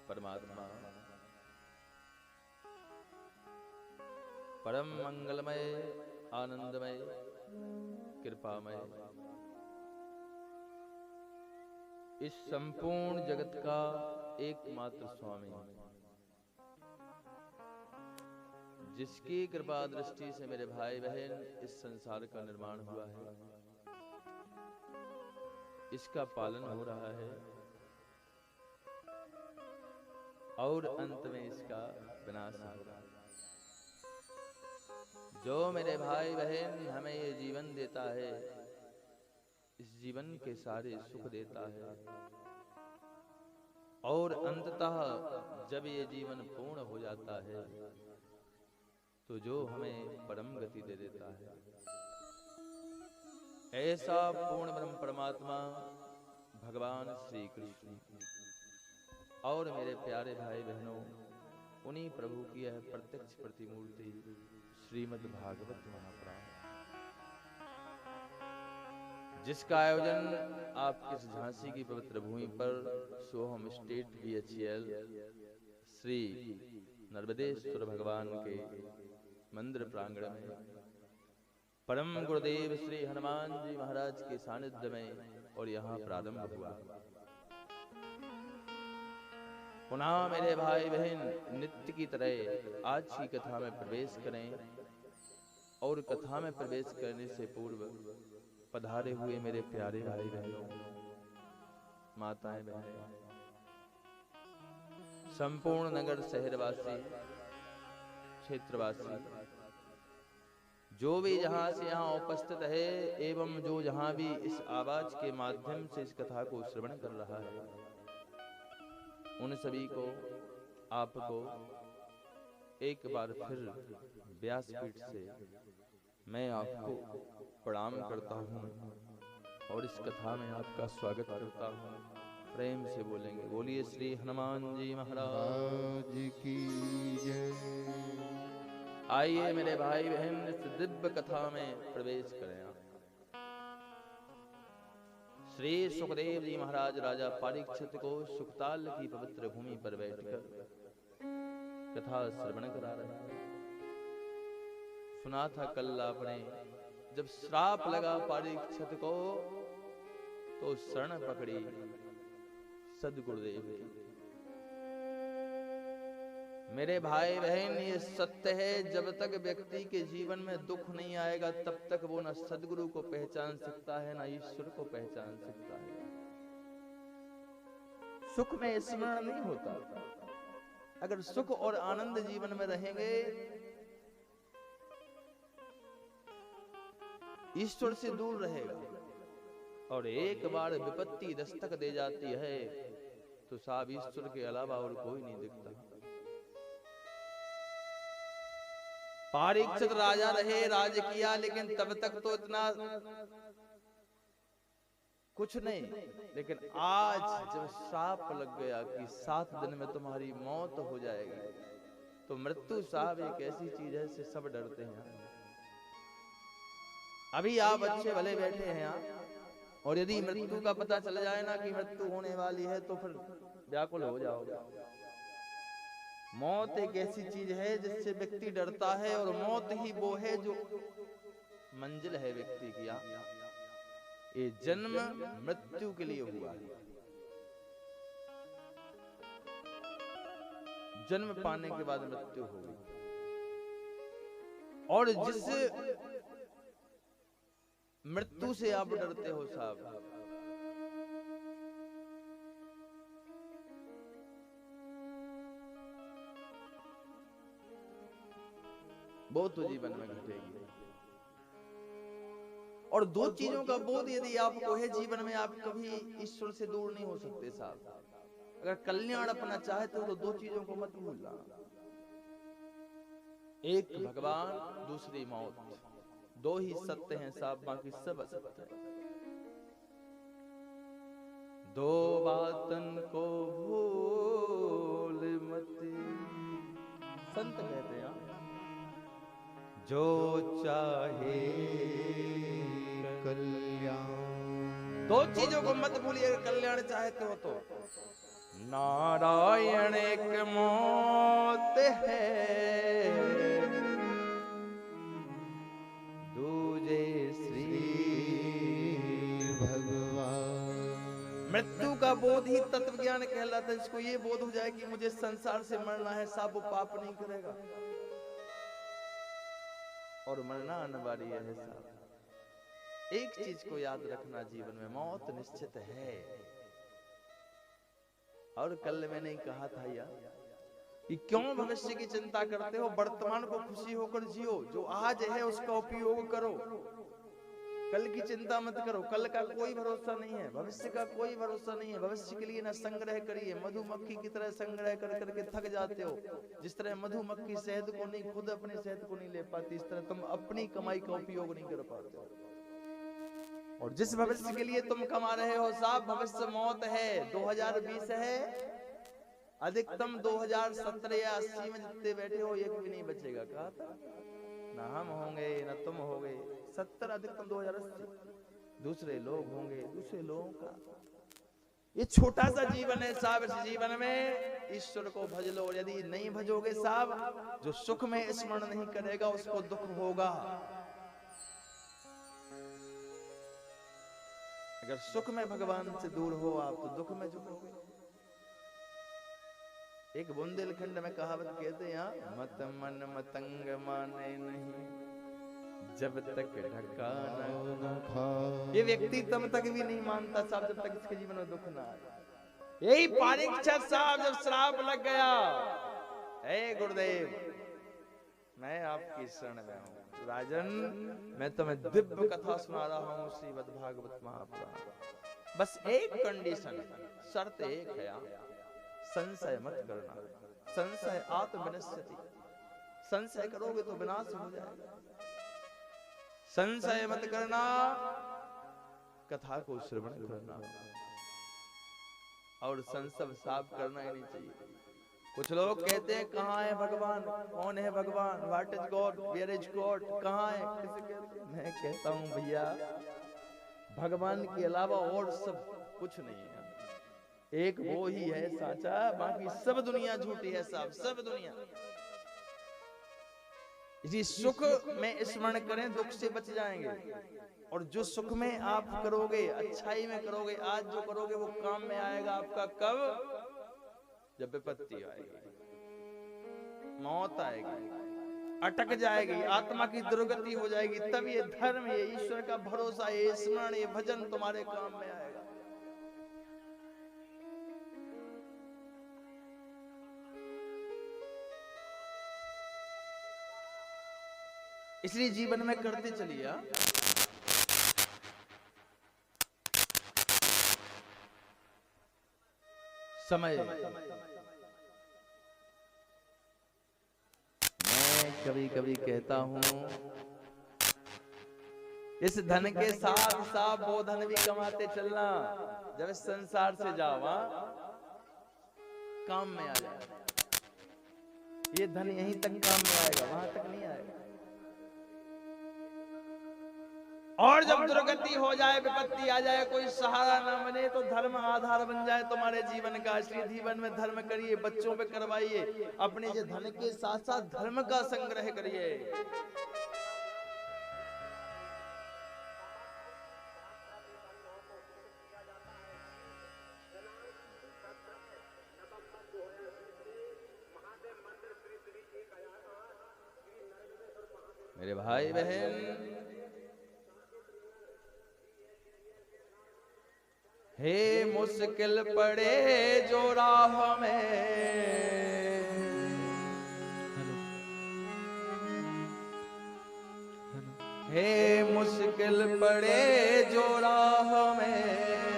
परमात्मा परम मंगलमय, आनंदमय, कृपामय, इस संपूर्ण जगत का एकमात्र स्वामी, जिसकी कृपा दृष्टि से मेरे भाई बहन इस संसार का निर्माण हुआ है, इसका पालन हो रहा है और अंत में इसका विनाश हो रहा है। जो मेरे भाई बहन हमें ये जीवन देता है, इस जीवन के सारे सुख देता है और अंततः जब ये जीवन पूर्ण हो जाता है तो जो हमें परम गति दे देता है, ऐसा पूर्ण ब्रह्म परमात्मा भगवान श्री कृष्ण और मेरे प्यारे भाई बहनों, उन्हीं प्रभु की यह प्रत्यक्ष प्रतिमूर्ति श्रीमद् भागवत महापुराण, जिसका आयोजन आपके झांसी की पवित्र भूमि पर सोहम स्टेट BHEL श्री नर्मदेश्वर भगवान के मंदिर प्रांगण में परम गुरुदेव श्री हनुमान जी महाराज के सानिध्य में और यहाँ प्रारंभ हुआ। पुनः मेरे भाई बहन नित्य की तरह आज की कथा में प्रवेश करें और कथा में प्रवेश करने से पूर्व पधारे हुए मेरे प्यारे भाई बहनों, माताएं बहनें, संपूर्ण नगर शहरवासी, क्षेत्रवासी, जो भी जहां से यहां उपस्थित है एवं जो जहां भी इस आवाज के माध्यम से इस कथा को श्रवण कर रहा है, उन सभी को, आपको एक बार फिर व्यासपीठ से मैं आपको प्रणाम करता हूँ और इस कथा में आपका स्वागत करता हूँ। प्रेम से बोलेंगे, बोलिए श्री हनुमान जी महाराज की जय। आइए मेरे भाई बहन इस दिव्य कथा में प्रवेश करें। श्री सुखदेव जी महाराज राजा परीक्षित को सुखताल की पवित्र भूमि पर बैठकर कथा श्रवण करा रहे हैं। सुना था कल आपने, जब श्राप लगा परीक्षित को तो शरण पकड़ी सद्गुरुदेव की। मेरे भाई बहन, ये सत्य है, जब तक व्यक्ति के जीवन में दुख नहीं आएगा तब तक वो न सद्गुरु को पहचान सकता है, न ईश्वर को पहचान सकता है। सुख में स्मरण नहीं होता। अगर सुख और आनंद जीवन में रहेंगे, ईश्वर से दूर रहेगा और एक बार विपत्ति दस्तक दे जाती है तो साहब ईश्वर के अलावा और कोई नहीं दिखता। परीक्षित राजा रहे, राज किया, लेकिन तब तक तो इतना कुछ नहीं। लेकिन आज जब श्राप लग गया कि 7 दिन में तुम्हारी मौत हो जाएगी, तो मृत्यु साहब एक ऐसी चीज है जिससे सब डरते हैं। अभी आप अच्छे भले बैठे हैं यहाँ, और यदि मृत्यु का पता चल जाए ना कि मृत्यु होने वाली है तो फिर व्याकुल हो जाओगे। मौत एक ऐसी चीज है जिससे व्यक्ति डरता है, और मौत ही वो है जो मंजिल है व्यक्ति की। ये जन्म मृत्यु के लिए हुआ है। जन्म पाने के बाद मृत्यु होगी, और जिस मृत्यु से आप डरते हो साहब, वो तो जीवन में घटेगी। और 2 चीजों का बोध यदि आपको है जीवन में, आप कभी ईश्वर से दूर नहीं हो सकते साहब। अगर कल्याण अपना चाहते हो तो 2 चीजों को मत भूलना, एक भगवान, दूसरी मौत। 2 ही सत्य हैं साहब, बाकी सब असत्य है। 2 बातन को भूल मत, संत कहते हैं, जो चाहे कल्याण। 2 चीजों को मत भूलिए, कल्याण चाहते हो तो। नारायण एक मौत है, दूजे श्री भगवान। मृत्यु का बोध ही तत्व ज्ञान कहलाता है। जिसको ये बोध हो जाए कि मुझे संसार से मरना है, साहब वो पाप नहीं करेगा और मरना अनिवार्य है साहब। एक चीज को याद रखना, जीवन में मौत निश्चित है। और कल मैंने कहा था यार कि क्यों भविष्य की चिंता करते हो, वर्तमान को खुशी होकर जियो। जो आज है उसका उपयोग करो, कल की चिंता मत करो। कल का कोई भरोसा नहीं है, भविष्य का कोई भरोसा नहीं है। भविष्य के लिए ना संग्रह करिए, मधुमक्खी की तरह संग्रह कर करके थक जाते हो। जिस तरह मधुमक्खी शहद को नहीं, खुद अपने शहद को नहीं ले पाती, इस तरह तुम अपनी कमाई का उपयोग नहीं कर पाते हो। और जिस भविष्य के लिए तुम कमा रहे हो साहब, भविष्य मौत है। 2020 है, अधिकतम 2070 या 80 में जितने बैठे हो एक भी नहीं बचेगा। कहा था ना हम होंगे ना तुम होगे। 70 अधिकतम 2080, दूसरे लोग होंगे, दूसरे लोगों का। ये छोटा सा जीवन है साहब। इस जीवन में ईश्वर को भज लो। यदि नहीं भजोगे साहब, जो सुख में स्मरण नहीं करेगा उसको दुख होगा। अगर सुख में भगवान से दूर हो आप, तो दुख में झुकोगे। एक बुंदेलखंड में कहावत कहते हैं, मत मन मतंग माने नहीं, जब तक ढका न खाए। ये व्यक्ति तब तक भी नहीं मानता साहब जब तक इसके जीवन में दुख ना आए। यही परीक्षा साहब जब श्राप लग गया, हे गुरुदेव मैं आपकी शरण में हूँ। राजन मैं तुम्हें दिव्य कथा सुना रहा हूँ श्रीमद् भागवत महापुराण। बस एक कंडीशन, शर्त एक है, संशय मत करना। संशय आत्मविनश्यति, संशय करोगे तो विनाश हो जाएगा। संशय मत करना, कथा को श्रवण करना और संशय साफ करना ही नहीं चाहिए। कुछ लोग कहते हैं कहाँ है भगवान, कौन है भगवान, what is God, where is God, कहाँ है। मैं कहता हूँ भैया, भगवान के अलावा और सब कुछ नहीं है। एक वो ही है साचा, बाकी सब दुनिया झूठी है साहब, सब दुनिया। इसी सुख में स्मरण करें, दुख से बच जाएंगे। और जो सुख में आप करोगे, अच्छाई में करोगे, आज जो करोगे वो काम में आएगा आपका। कब? जब विपत्ति आएगी, मौत आएगी, अटक जाएगी, आत्मा की दुर्गति हो जाएगी, तब ये धर्म, ये ईश्वर का भरोसा, ये स्मरण, ये भजन तुम्हारे काम में आएगा। इसलिए जीवन में करते चलिए। समय मैं कभी कभी कहता हूं, इस धन के साथ साथ वो धन भी कमाते चलना। जब इस संसार से जाओ काम में आ जाए। ये धन यहीं तक काम में आएगा, वहां तक नहीं आएगा। और जब दुर्गति हो जाए, विपत्ति आ जाए, कोई सहारा ना बने, तो धर्म आधार बन जाए तुम्हारे जीवन का। इसलिए जीवन में धर्म करिए, बच्चों पे करवाइए, अपने जो धन के साथ साथ धर्म का संग्रह करिए। मेरे भाई बहन, हे मुश्किल पड़े जो राह में, हे मुश्किल पड़े जो राह में,